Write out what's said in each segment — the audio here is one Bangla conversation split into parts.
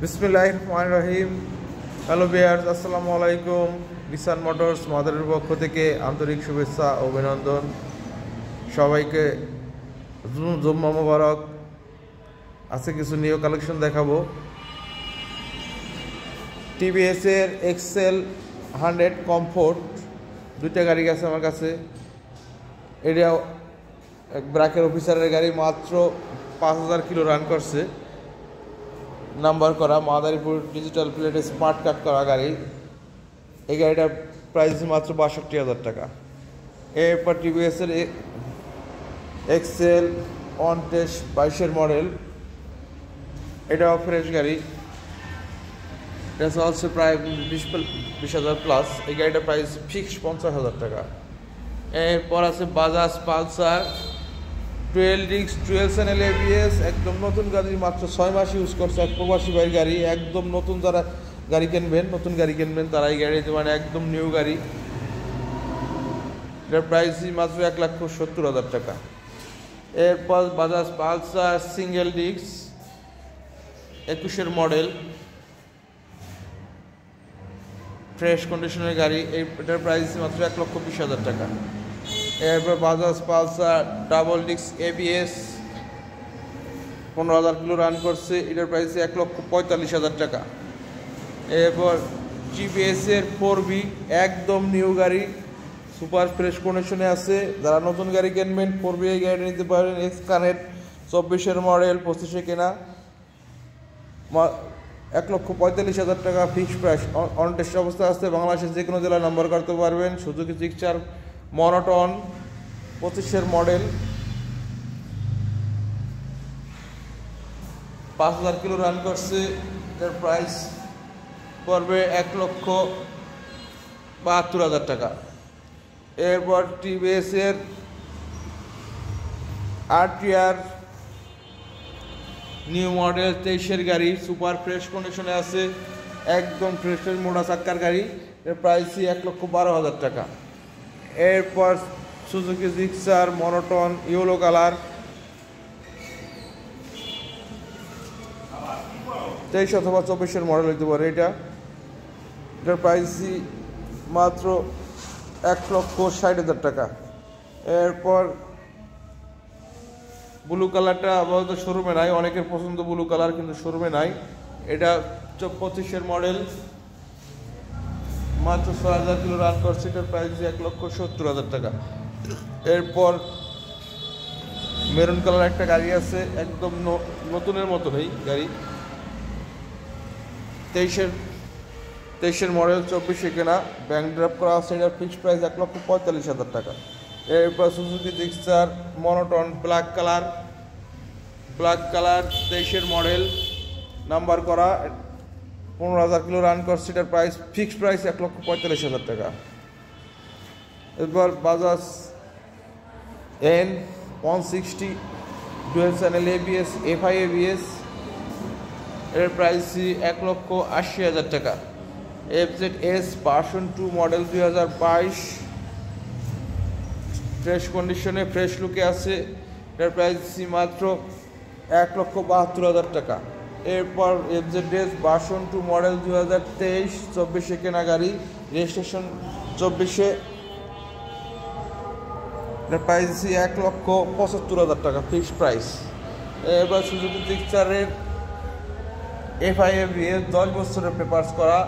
বিসমিল্লাহির রহমানির রহিম। হ্যালো ভিউয়ার্স, আসসালামু আলাইকুম। নিসান মোটরস মাদারের পক্ষ থেকে আন্তরিক শুভেচ্ছা ও অভিনন্দন। সবাইকে জুম্মা মোবারক। আজকে কিছু নিউ কালেকশন দেখাবো। টিভিএসের এক্সেল 100 কমফোর্ট দুইটা গাড়ি আছে আমার কাছে। এটা ব্র্যাকের অফিসারের গাড়ি, মাত্র 5000 কিলো রান করছে, নাম্বার করা, মাদারীপুর ডিজিটাল প্লেটে স্মার্ট কার্ড করা গাড়ি। এই গাড়িটার প্রাইস মাত্র 62,000 টাকা। এরপর টিভিএসের এক্সেল 22 মডেল, এটাও ফ্রেশ গাড়ি, এটা চলছে প্রায় 20,000 প্লাস। এই গাড়িটার প্রাইস ফিক্সড 50,000 টাকা। এরপর আছে Bajaj Pulsar 12 disc 12 channel ABS, একদম নতুন গাড়ি, মাত্র 6 মাস ইউজ করছে। এক প্রবাসী ভাইয়ের গাড়ি, একদম নতুন। যারা নতুন গাড়ি কিনবেন তারা এই গাড়ি মানে একদম নিউ গাড়ি। এটার প্রাইসই মাত্র 1,70,000 টাকা। এরপর Bajaj Pulsar single disc 21 model, fresh কন্ডিশনের গাড়ি। এটার প্রাইস মাত্র 1,20,000 টাকা। এরপর Bajaj Pulsar double disc ABS 15,000 kilo run করছে, এটার প্রাইস 1,45,000 টাকা। এরপর টিভিএসের 4B একদম নিউ গাড়ি, সুপার ফ্রেশ কন্ডিশনে আছে। যারা নতুন গাড়ি কিনবেন 4B এই গাড়ি নিতে পারেন। এক্সকানেট 24 মডেল, 25 কেনা, 1,45,000 টাকা ফিক্সড প্রাইস। অন টেস্ট অবস্থা আছে, বাংলাদেশের যে কোনো জেলায় নাম্বার করতে পারবেন। Suzuki Gixxer monotone 25 model, 5000 kilo run করছে, এটার প্রাইস পড়বে 1,72,000 টাকা। এরপর টিভিএসের RTR নিউ মডেল 23 গাড়ি, সুপার ফ্রেশ কন্ডিশনে আছে, একদম ফ্রেশের মোটা চাক্কার গাড়ি, এর প্রাইসই 1,12,000 টাকা। এরপর Suzuki Gixxer monotone yellow colour 23 অথবা 24 মডেল হইতে পারে। এটার প্রাইসই মাত্র 1,60,000 টাকা। এরপর ব্লু কালারটা আপাতত শোরুমে নাই, অনেকের পছন্দ ব্লু কালার, কিন্তু শোরুমে নাই। এটা 25 মডেল, মাত্র 6,000 কিলো রান করছে, এটার প্রাইস 1,70,000 টাকা। এরপর মেরুন কালার একটা গাড়ি আছে, একদম নতুনের মতো নেই গাড়ি, 23 মডেল, 24 কেনা, ব্যাংক ড্রাফ করা আছে, এটার ফিক্সড প্রাইস 1,45,000 টাকা। এরপর Suzuki Gixxer monotone black colour 23 model, number করা, 15,000 কিলো রান করছে, এটার প্রাইস ফিক্সড প্রাইস 1,45,000 টাকা। এরপর Bajaj N160 dual channel ABS FI ABS, এর প্রাইসই 1,80,000 টাকা। FZS ভার্সন 2 মডেল 2022, ফ্রেশ কন্ডিশনে, ফ্রেশ লুকে আছে, এটার প্রাইসই মাত্র 1,72,000 টাকা। এরপর FZS ভার্সন 2 মডেল 2023, 24 কেনা গাড়ি, রেজিস্ট্রেশন 24, এটার প্রাইসই 1,75,000 টাকা ফিক্সড প্রাইস। এবার সুজুকি জিক্সারের FI ABS 10 বছরের পেপারস করা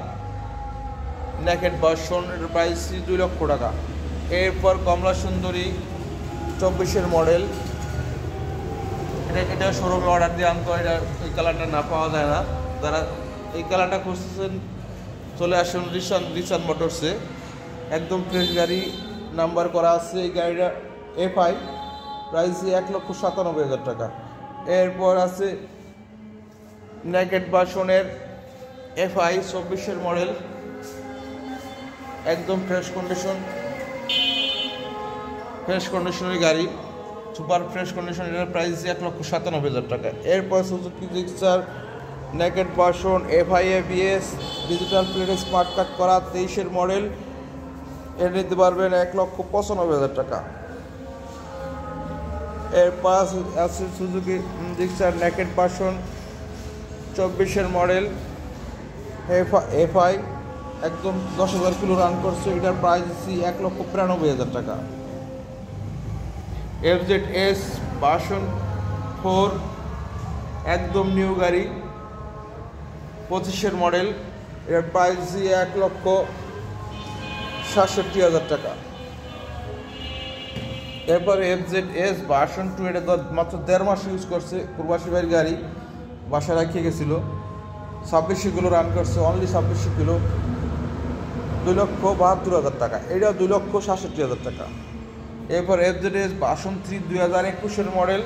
নেকেড ভার্সন, এটার প্রাইসই 2 লক্ষ টাকা। এরপর কমলা সুন্দরী 24 মডেল, এটা শোরুমে অর্ডার দিয়ে আনতে হয়, এই কালারটা না পাওয়া যায় না। যারা এই কালারটা খুঁজছেন চলে আসুন নিসান মোটরসে, একদম ফ্রেশ গাড়ি, নাম্বার করা আছে। এই গাড়িটা FI, প্রাইসই 1,97,000 টাকা। এরপর আছে নেকেড ভার্সনের FI 24 মডেল, একদম ফ্রেশ কন্ডিশনের গাড়ি, সুপার ফ্রেশ কন্ডিশন, এটার প্রাইস 1,97,000 টাকা। এরপর Suzuki Gixxer naked version FI ABS digital প্লেটে স্মার্ট কার্ড করা 23 মডেল, এটা নিতে পারবেন 1,95,000 টাকা। এরপর আছে সুজুকি জিক্সার নেকেড ভার্সন 24-এর মডেল FI একদম 10,000 কিলো রান করছে। এটার প্রাইস দিচ্ছি 1,93,000 টাকা। FZS ভার্সন 4 একদম নিউ গাড়ি, 25-এর মডেল। এটার প্রাইস দিচ্ছি 1,67,000 টাকা। এরপরে FZS ভার্সন 2, এটা মাত্র 1.5 মাস ইউজ করছে, প্রবাসী ভাইয়ের গাড়ি, বাসায় রাখিয়ে গেছিল। 2600 কিলো রান করছে, অনলি 2600 কিলো, 2,72,000 টাকা। এটাও 2,67,000 টাকা। এরপর FZS ভার্সন 3 2021-এর মডেল,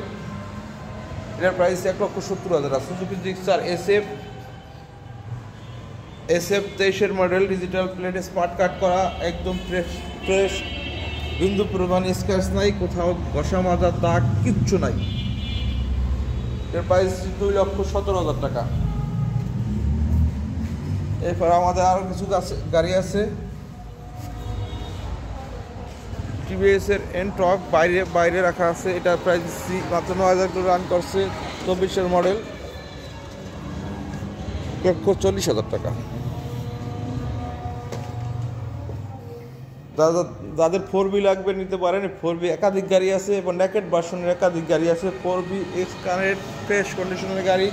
এটার প্রাইস 1,70,000 টাকা। সুজুকি জিক্সার SF 23-এর model, digital plate, smart card করা, একদম ফ্রেশ, বিন্দু প্রধান স্ক্র্যাচ নাই, কোথাও ঘষা মাজা দাগ কিচ্ছু নাই। এর প্রাইস 2,17,000 টাকা। এরপর আমাদের আরও কিছু গাড়ি আছে। TVS এর এনটক বাইরে রাখা আছে, এটার প্রাইস মাত্র 9,000 কিলো রান করছে, 24-এর মডেল, 1,40,000 টাকা। যাদের 4B লাগবে নিতে পারেন। 4B একাধিক গাড়ি আছে এবং নেকেড ভার্সনের একাধিক গাড়ি আছে। 4B এক্স-কানেক্ট ফ্রেশ কন্ডিশনের গাড়ি।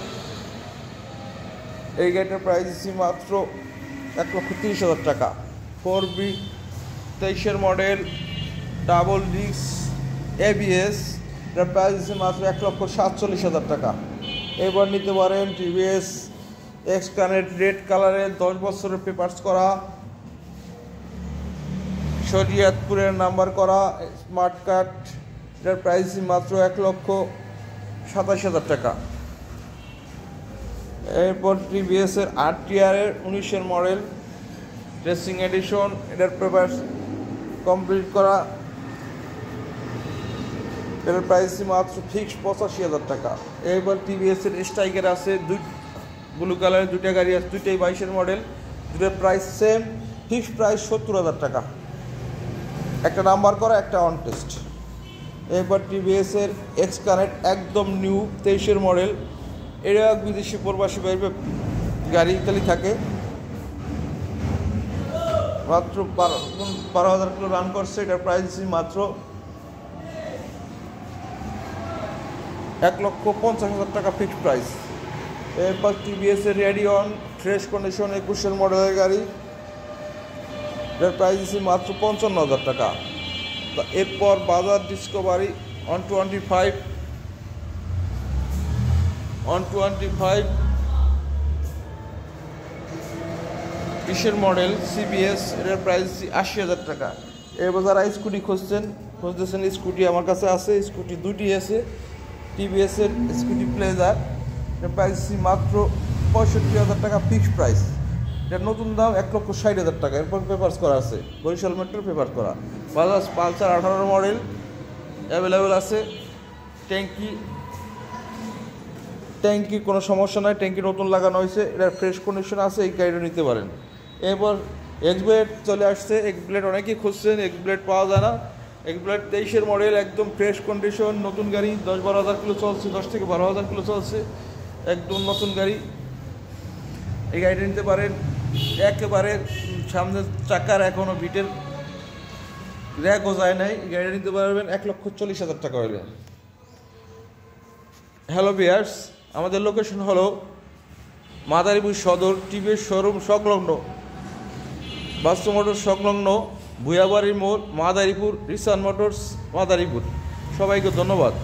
এই গাড়িটার প্রাইস দিচ্ছি মাত্র 1,30,000 টাকা। 4B 23-এর মডেল, ডাবল ডিস্ক ABS, এটার প্রাইস দিচ্ছি মাত্র 1,47,000 টাকা। এবার নিতে পারেন TVS এক্স-কানেক্ট রেড কালারের, 10 বছরের পেপারস করা, শরিয়তপুরের নাম্বার করা, স্মার্ট কার্ড। এটার প্রাইস মাত্র 1,27,000 টাকা। এরপর TVS এর RTR 19-এর মডেল, রেসিং এডিশন, এটার পেপার কমপ্লিট করা, এটার প্রাইস মাত্র ফিক্সড 85,000 টাকা। এরপর TVS এর স্ট্রাইকার আছে, ব্লু কালারের 2টা গাড়ি আছে, 2টাই 22-এর মডেল, দুটোর প্রাইস সেম, ফিক্সড প্রাইস 70,000 টাকা। একটা নাম্বার করা, একটা অন টেস্ট। এরপর TVS এর এক্স-কানেক্ট একদম নিউ 23-এর মডেল, এটা বিদেশি প্রবাসী বাইরে গাড়ি ইতালি থাকে, মাত্র 12,000 কিলো রান করছে। এটার প্রাইস মাত্র 1,50,000 টাকা ফিক্সড প্রাইস। এরপর TVS এর রেডিয়ন ফ্রেশ কন্ডিশন 21-এর মডেলের গাড়ি, এটার প্রাইস মাত্র 55,000 টাকা। এরপর বাজাজ ডিসকভারি 125 20-এর মডেল CBS, এটার প্রাইস 80,000 টাকা। এরপর যারা স্কুটি খুঁজতেছেন, স্কুটি আমার কাছে আছে, স্কুটি 2টি আছে। TVS এর স্কুটি প্লেজার, এটার প্রাইস মাত্র 65,000 টাকা ফিক্সড প্রাইস। এটার নতুন দাম 1,60,000 টাকা। এরপর পেপারস করা আছে, বরিশাল মেট্রোর পেপার করা। বাজাজ পালসার 18 মডেল অ্যাভেলেবেল আছে। ট্যাঙ্কির কোনো সমস্যা নয়, ট্যাঙ্কি নতুন লাগানো হয়েছে, এটার ফ্রেশ কন্ডিশন আছে, এই গাড়িটা নিতে পারেন। এরপর এক্সব্লেড চলে আসছে। এক্সব্লেড অনেকেই খুঁজছেন, এক্সব্লেড পাওয়া যায় না। এক্সব্লেড 23-এর মডেল, একদম ফ্রেশ কন্ডিশন, নতুন গাড়ি, 10-12,000 কিলো চলছে, 10 থেকে 12,000 কিলো চলছে, একদম নতুন গাড়ি। এই গাড়িটা নিতে পারেন। একেবারে সামনের চাকার এখনও বিটের র্যাকও যায় নাই, এই গাড়িটা নিতে পারবেন 1,40,000 টাকা হলে। হ্যালো ভিউয়ার্স, আমাদের লোকেশন হলো মাদারীপুর সদর, TVS শোরুম সংলগ্ন, বাস্তু মোটরস সংলগ্ন, ভুয়াবাড়ির মোড়, মাদারীপুর, রিসান মোটরস, মাদারীপুর। সবাইকে ধন্যবাদ।